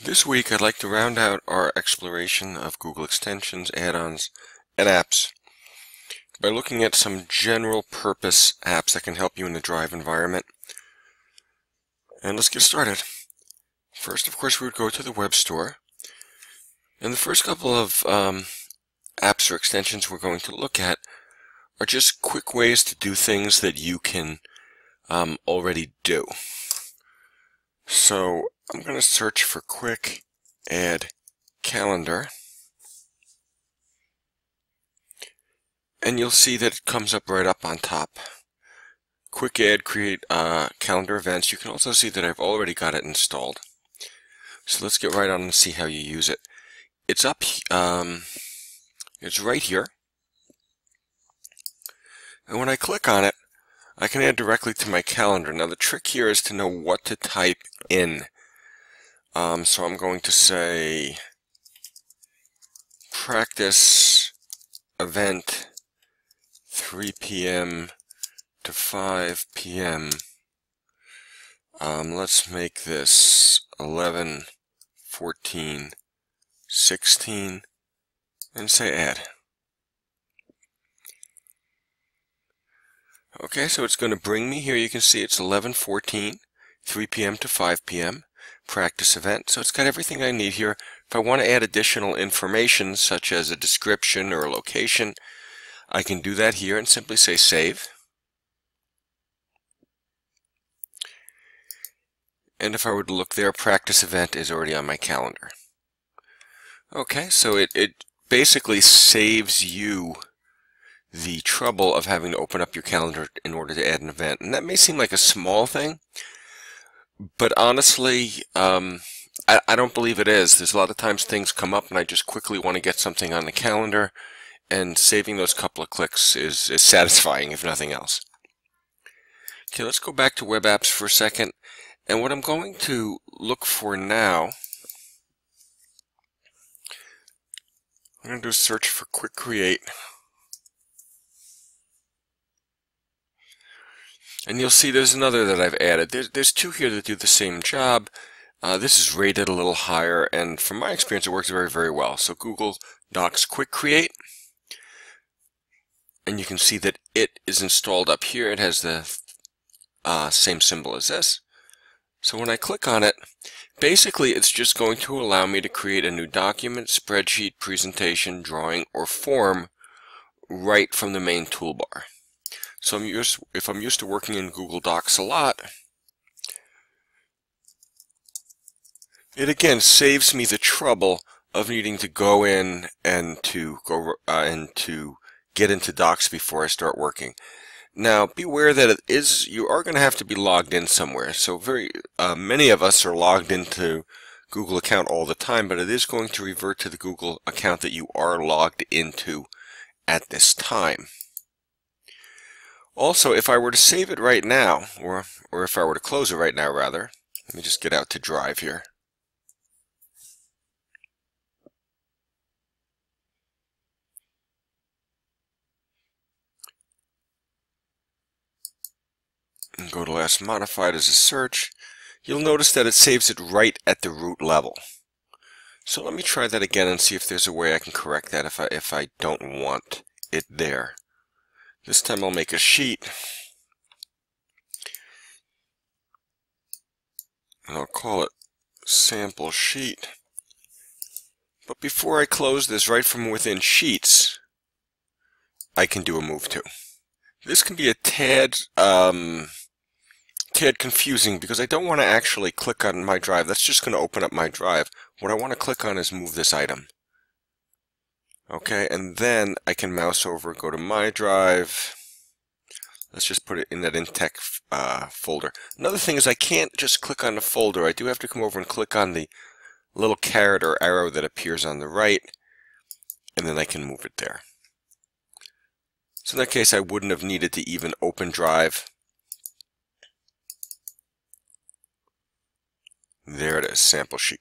This week I'd like to round out our exploration of Google extensions, add-ons, and apps by looking at some general purpose apps that can help you in the Drive environment. And let's get started. First, of course, we would go to the web store. And the first couple of apps or extensions we're going to look at are just quick ways to do things that you can already do. So I'm going to search for quick add calendar, and you'll see that it comes up right up on top. Quick add create calendar events. You can also see that I've already got it installed. So let's get right on and see how you use it. It's up, it's right here. And when I click on it, I can add directly to my calendar. Now the trick here is to know what to type in. So I'm going to say practice event 3 p.m. to 5 p.m. Let's make this 11, 14, 16, and say add. Okay, so it's going to bring me here. You can see it's 11:14, 3 p.m. to 5 p.m. practice event. So it's got everything I need here. If I want to add additional information, such as a description or a location, I can do that here and simply say save. And if I were to look there, practice event is already on my calendar. Okay, so it basically saves you the trouble of having to open up your calendar in order to add an event. And that may seem like a small thing, but honestly, I don't believe it is. There's a lot of times things come up and I just quickly want to get something on the calendar, and saving those couple of clicks is satisfying, if nothing else. Okay, let's go back to web apps for a second. And what I'm going to look for now, I'm going to do a search for quick create. And you'll see there's another that I've added. There's two here that do the same job. This is rated a little higher, and from my experience it works very, very well. So Google Docs Quick Create. And you can see that it is installed up here. It has the same symbol as this. So when I click on it, basically it's just going to allow me to create a new document, spreadsheet, presentation, drawing, or form right from the main toolbar. So if I'm used to working in Google Docs a lot, it again saves me the trouble of needing to go in and to get into Docs before I start working. Now, beware that you are going to have to be logged in somewhere. So many of us are logged into Google account all the time, but it is going to revert to the Google account that you are logged into at this time. Also, if I were to save it right now, or if I were to close it right now, rather, let me just get out to Drive here. And go to last modified as a search, you'll notice that it saves it right at the root level. So let me try that again and see if there's a way I can correct that if I don't want it there. This time I'll make a sheet, and I'll call it sample sheet. But before I close this, right from within Sheets, I can do a move to. This can be a tad confusing because I don't want to actually click on my drive. That's just going to open up my drive. What I want to click on is move this item. Okay, and then I can mouse over, go to my drive. Let's just put it in that Intech folder. Another thing is I can't just click on the folder. I do have to come over and click on the little caret or arrow that appears on the right, and then I can move it there. So in that case, I wouldn't have needed to even open Drive. There it is, sample sheet.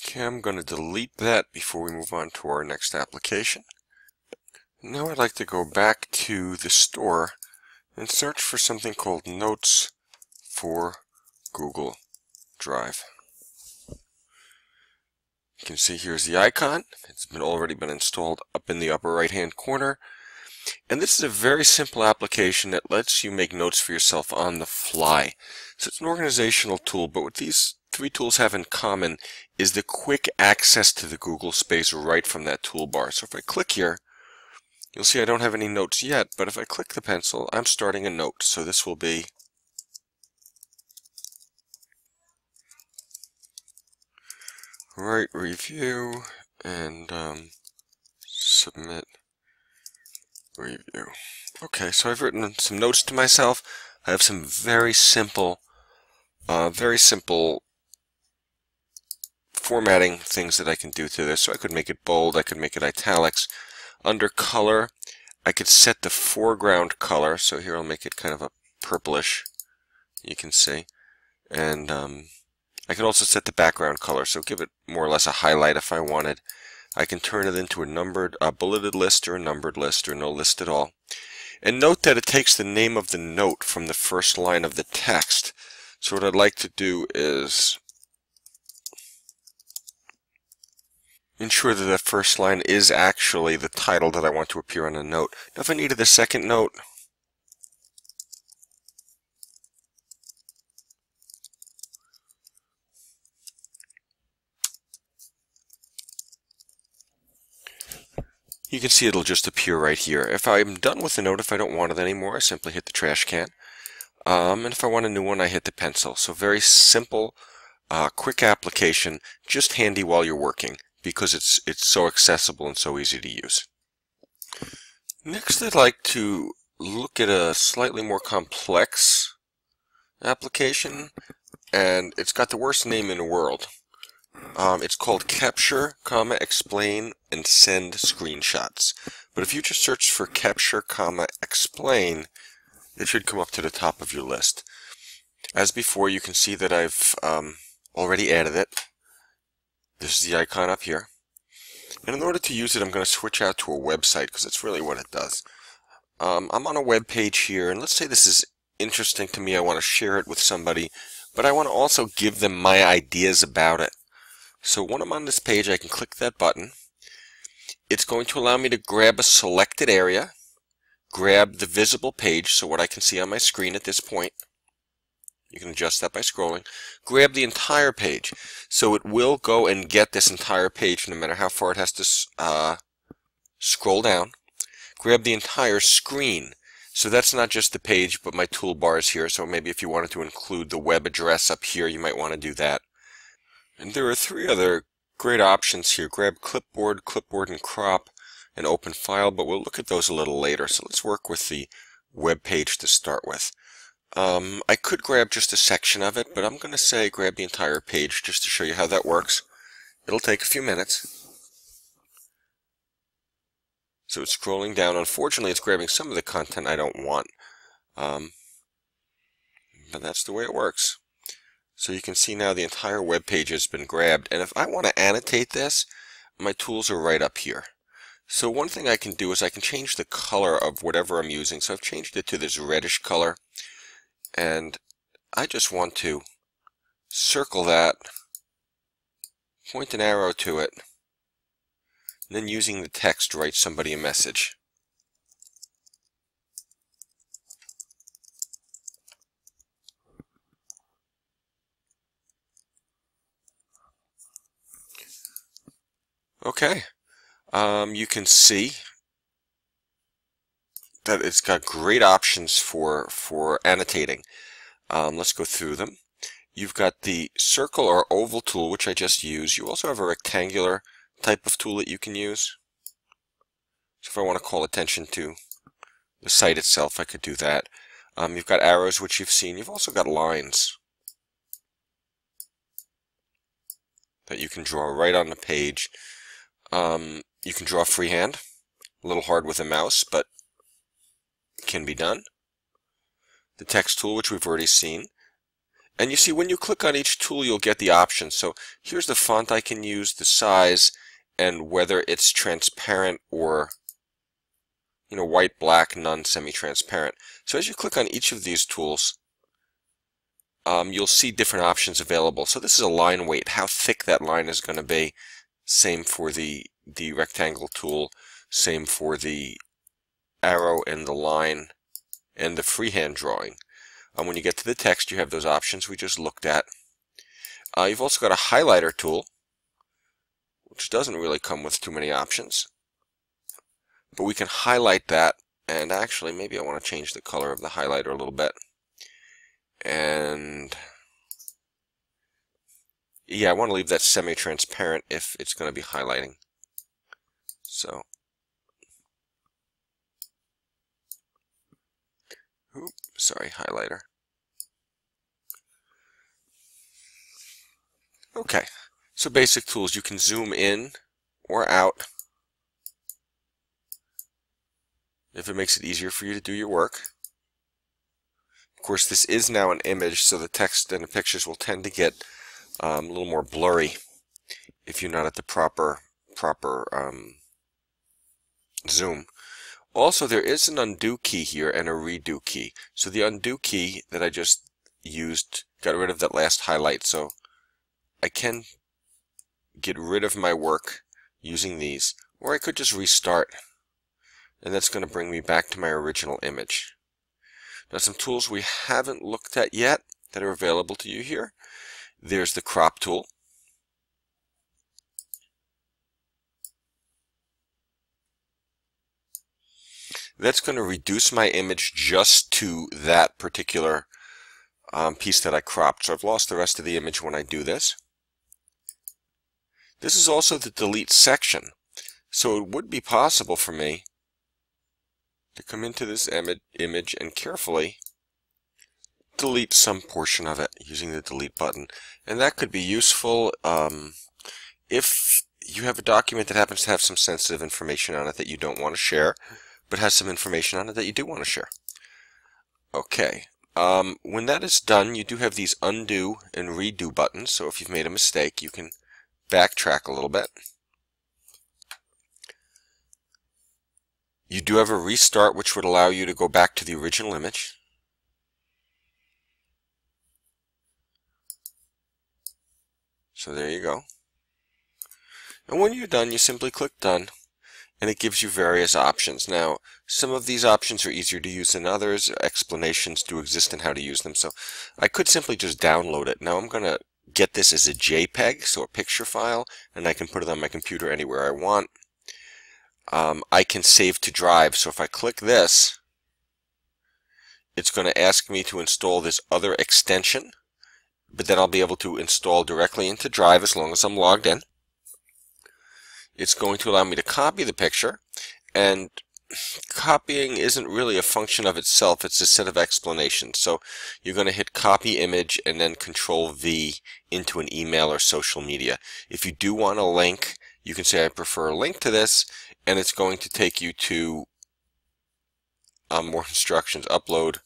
Okay, I'm going to delete that before we move on to our next application. Now I'd like to go back to the store and search for something called Notes for Google Drive. You can see here's the icon. It's already been installed up in the upper right hand corner. And this is a very simple application that lets you make notes for yourself on the fly. So it's an organizational tool, but what these three tools have in common is the quick access to the Google space right from that toolbar. So if I click here, you'll see I don't have any notes yet, but if I click the pencil, I'm starting a note. So this will be write review and submit review. Okay, so I've written some notes to myself. I have some very simple formatting things that I can do to this. So I could make it bold, I could make it italics. Under color, I could set the foreground color. So here I'll make it kind of a purplish, you can see. And I can also set the background color, so give it more or less a highlight if I wanted. I can turn it into a numbered, bulleted list or a numbered list or no list at all. And note that it takes the name of the note from the first line of the text. So what I'd like to do is ensure that the first line is actually the title that I want to appear on a note. Now if I needed a second note, you can see it'll just appear right here. If I'm done with the note, if I don't want it anymore, I simply hit the trash can. And if I want a new one, I hit the pencil. So very simple, quick application, just handy while you're working because it's so accessible and so easy to use. Next, I'd like to look at a slightly more complex application, and it's got the worst name in the world. It's called Capture, Explain, and Send Screenshots. But if you just search for Capture, Explain, it should come up to the top of your list. As before, you can see that I've already added it. This is the icon up here. And in order to use it, I'm going to switch out to a website because that's really what it does. I'm on a web page here, and let's say this is interesting to me. I want to share it with somebody, but I want to also give them my ideas about it. So when I'm on this page, I can click that button. It's going to allow me to grab a selected area, grab the visible page, so what I can see on my screen at this point. You can adjust that by scrolling. Grab the entire page. So it will go and get this entire page no matter how far it has to scroll down. Grab the entire screen. So that's not just the page, but my toolbars here. So maybe if you wanted to include the web address up here, you might want to do that. And there are three other great options here. Grab clipboard, clipboard and crop, and open file, but we'll look at those a little later. So let's work with the web page to start with. I could grab just a section of it, but I'm going to say grab the entire page just to show you how that works. It'll take a few minutes. So it's scrolling down. Unfortunately, it's grabbing some of the content I don't want. But that's the way it works. So you can see now the entire web page has been grabbed. And if I want to annotate this, my tools are right up here. So one thing I can do is I can change the color of whatever I'm using. So I've changed it to this reddish color. And I just want to circle that, point an arrow to it, and then using the text write somebody a message. Okay, you can see that it's got great options for annotating. Let's go through them. You've got the circle or oval tool, which I just used. You also have a rectangular type of tool that you can use. So if I want to call attention to the site itself, I could do that. You've got arrows, which you've seen. You've also got lines that you can draw right on the page. You can draw freehand. A little hard with a mouse, but can be done. The text tool, which we've already seen. And you see when you click on each tool, you'll get the options. So here's the font I can use, the size, and whether it's transparent or white, black, none, semi-transparent. So as you click on each of these tools, you'll see different options available. So this is a line weight, how thick that line is going to be. Same for the rectangle tool. Same for the arrow and the line and the freehand drawing. When you get to the text, you have those options we just looked at. You've also got a highlighter tool, which doesn't really come with too many options. But we can highlight that, and actually maybe I want to change the color of the highlighter a little bit. And yeah, I want to leave that semi-transparent if it's going to be highlighting. So, sorry, highlighter. Okay, so basic tools. You can zoom in or out if it makes it easier for you to do your work. Of course, this is now an image, so the text and the pictures will tend to get a little more blurry if you're not at the proper zoom. Also, there is an undo key here and a redo key. So the undo key that I just used got rid of that last highlight, so I can get rid of my work using these, or I could just restart, and that's going to bring me back to my original image. Now, some tools we haven't looked at yet that are available to you here. There's the crop tool. That's going to reduce my image just to that particular piece that I cropped. So I've lost the rest of the image when I do this. This is also the delete section. So it would be possible for me to come into this image and carefully delete some portion of it using the delete button. And that could be useful if you have a document that happens to have some sensitive information on it that you don't want to share, but has some information on it that you do want to share. Okay, when that is done, you do have these undo and redo buttons, so if you've made a mistake, you can backtrack a little bit. You do have a restart, which would allow you to go back to the original image. So there you go. And when you're done, you simply click Done, and it gives you various options. Now, some of these options are easier to use than others. Explanations do exist in how to use them, so I could simply just download it. Now I'm going to get this as a JPEG, so a picture file, and I can put it on my computer anywhere I want. I can save to drive, so if I click this, it's going to ask me to install this other extension, but then I'll be able to install directly into Drive as long as I'm logged in. It's going to allow me to copy the picture, and copying isn't really a function of itself, it's a set of explanations. So you're going to hit copy image and then Control V into an email or social media. If you do want a link, you can say I prefer a link to this, and it's going to take you to more instructions. Upload.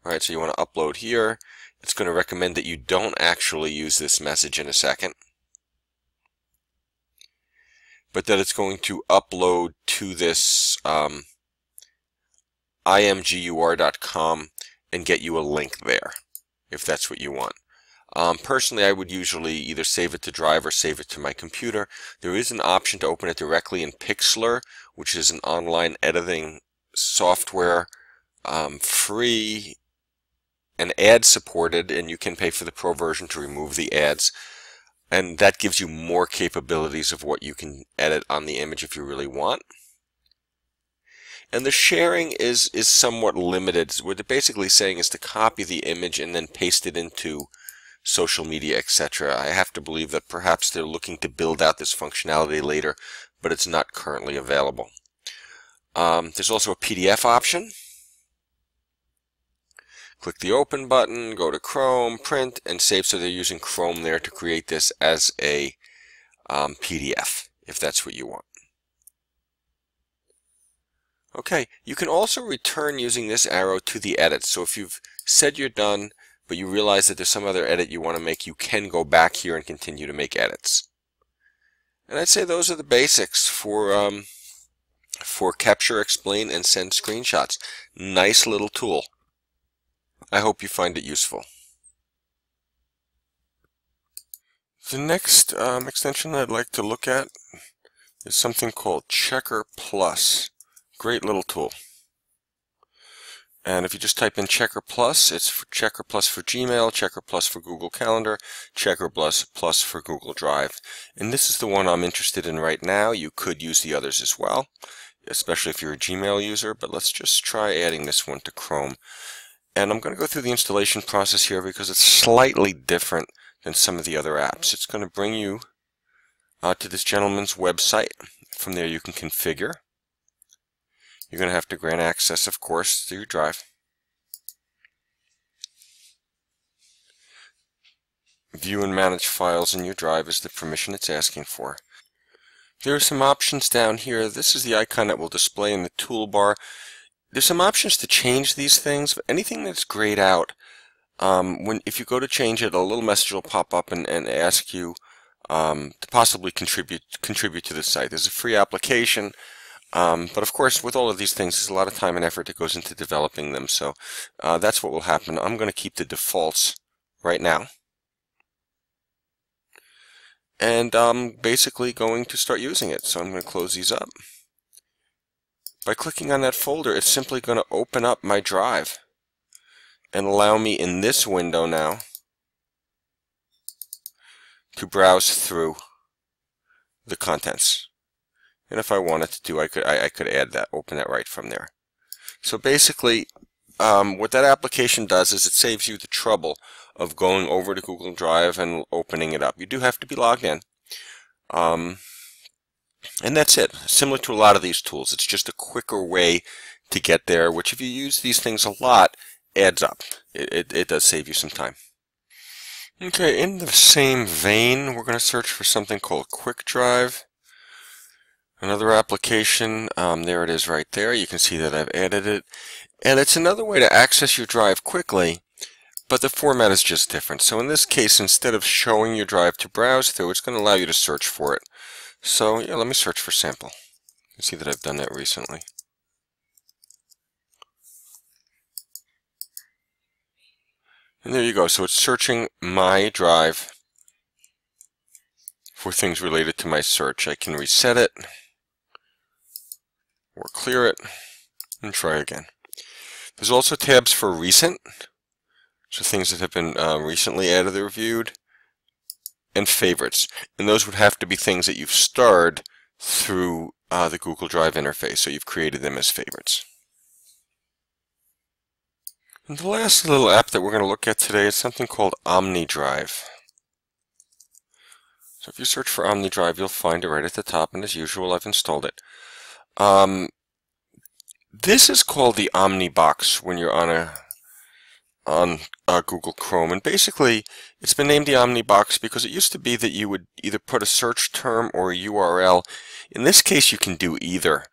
Alright, so you want to upload here. It's going to recommend that you don't actually use this message in a second, but that it's going to upload to this imgur.com and get you a link there, if that's what you want. Personally, I would usually either save it to Drive or save it to my computer. There is an option to open it directly in Pixlr, which is an online editing software, free and ad supported, and you can pay for the pro version to remove the ads. And that gives you more capabilities of what you can edit on the image if you really want. And the sharing is somewhat limited. What they're basically saying is to copy the image and then paste it into social media, etc. I have to believe that perhaps they're looking to build out this functionality later, but it's not currently available. There's also a PDF option. Click the Open button, go to Chrome, Print, and Save. So they're using Chrome there to create this as a PDF, if that's what you want. Okay, you can also return using this arrow to the edit. So if you've said you're done, but you realize that there's some other edit you want to make, you can go back here and continue to make edits. And I'd say those are the basics for Capture, Explain, and Send screenshots. Nice little tool. I hope you find it useful. The next extension I'd like to look at is something called Checker Plus. Great little tool. And if you just type in Checker Plus, it's for Checker Plus for Gmail, Checker Plus for Google Calendar, Checker Plus for Google Drive. And this is the one I'm interested in right now. You could use the others as well, especially if you're a Gmail user, but let's just try adding this one to Chrome. And I'm going to go through the installation process here because it's slightly different than some of the other apps. It's going to bring you to this gentleman's website. From there you can configure. You're going to have to grant access, of course, to your drive. View and manage files in your drive is the permission it's asking for. There are some options down here. This is the icon that will display in the toolbar. There's some options to change these things, but anything that's grayed out, if you go to change it, a little message will pop up and ask you to possibly contribute to the site. There's a free application. But of course, with all of these things, there's a lot of time and effort that goes into developing them. So that's what will happen. I'm going to keep the defaults right now. And I'm basically going to start using it. So I'm going to close these up. By clicking on that folder, it's simply going to open up my drive and allow me in this window now to browse through the contents. And if I wanted to do, I could add that, open that right from there. So basically, what that application does is it saves you the trouble of going over to Google Drive and opening it up. You do have to be logged in. And that's it. Similar to a lot of these tools, it's just a quicker way to get there, which if you use these things a lot, adds up. It does save you some time. Okay, in the same vein, we're going to search for something called Quick Drive. Another application, there it is right there. You can see that I've added it. And it's another way to access your drive quickly, but the format is just different. So in this case, instead of showing your drive to browse through, it's going to allow you to search for it. So yeah, let me search for sample. You can see that I've done that recently. And there you go. So it's searching my drive for things related to my search. I can reset it or clear it and try again. There's also tabs for recent, so things that have been recently added or reviewed, and favorites. And those would have to be things that you've starred through the Google Drive interface, so you've created them as favorites. And the last little app that we're going to look at today is something called OmniDrive. So if you search for OmniDrive, you'll find it right at the top, and as usual, I've installed it. This is called the OmniBox when you're on Google Chrome, and basically it's been named the OmniBox because it used to be that you would either put a search term or a URL. In this case, you can do either.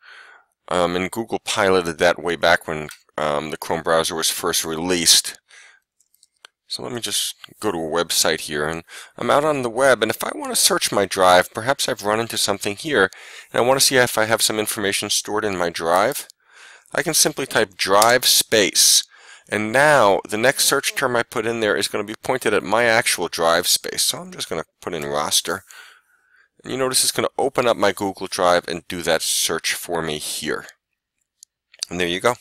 And Google piloted that way back when the Chrome browser was first released. So let me just go to a website here, and I'm out on the web, and if I want to search my drive, perhaps I've run into something here, and I want to see if I have some information stored in my drive, I can simply type drive space, and now the next search term I put in there is going to be pointed at my actual drive space. So I'm just going to put in roster, and you notice it's going to open up my Google Drive and do that search for me here. And there you go.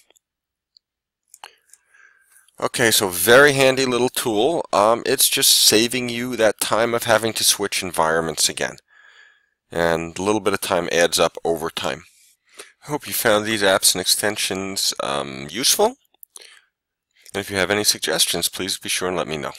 Okay, so very handy little tool. It's just saving you that time of having to switch environments again. And a little bit of time adds up over time. I hope you found these apps and extensions useful. And if you have any suggestions, please be sure and let me know.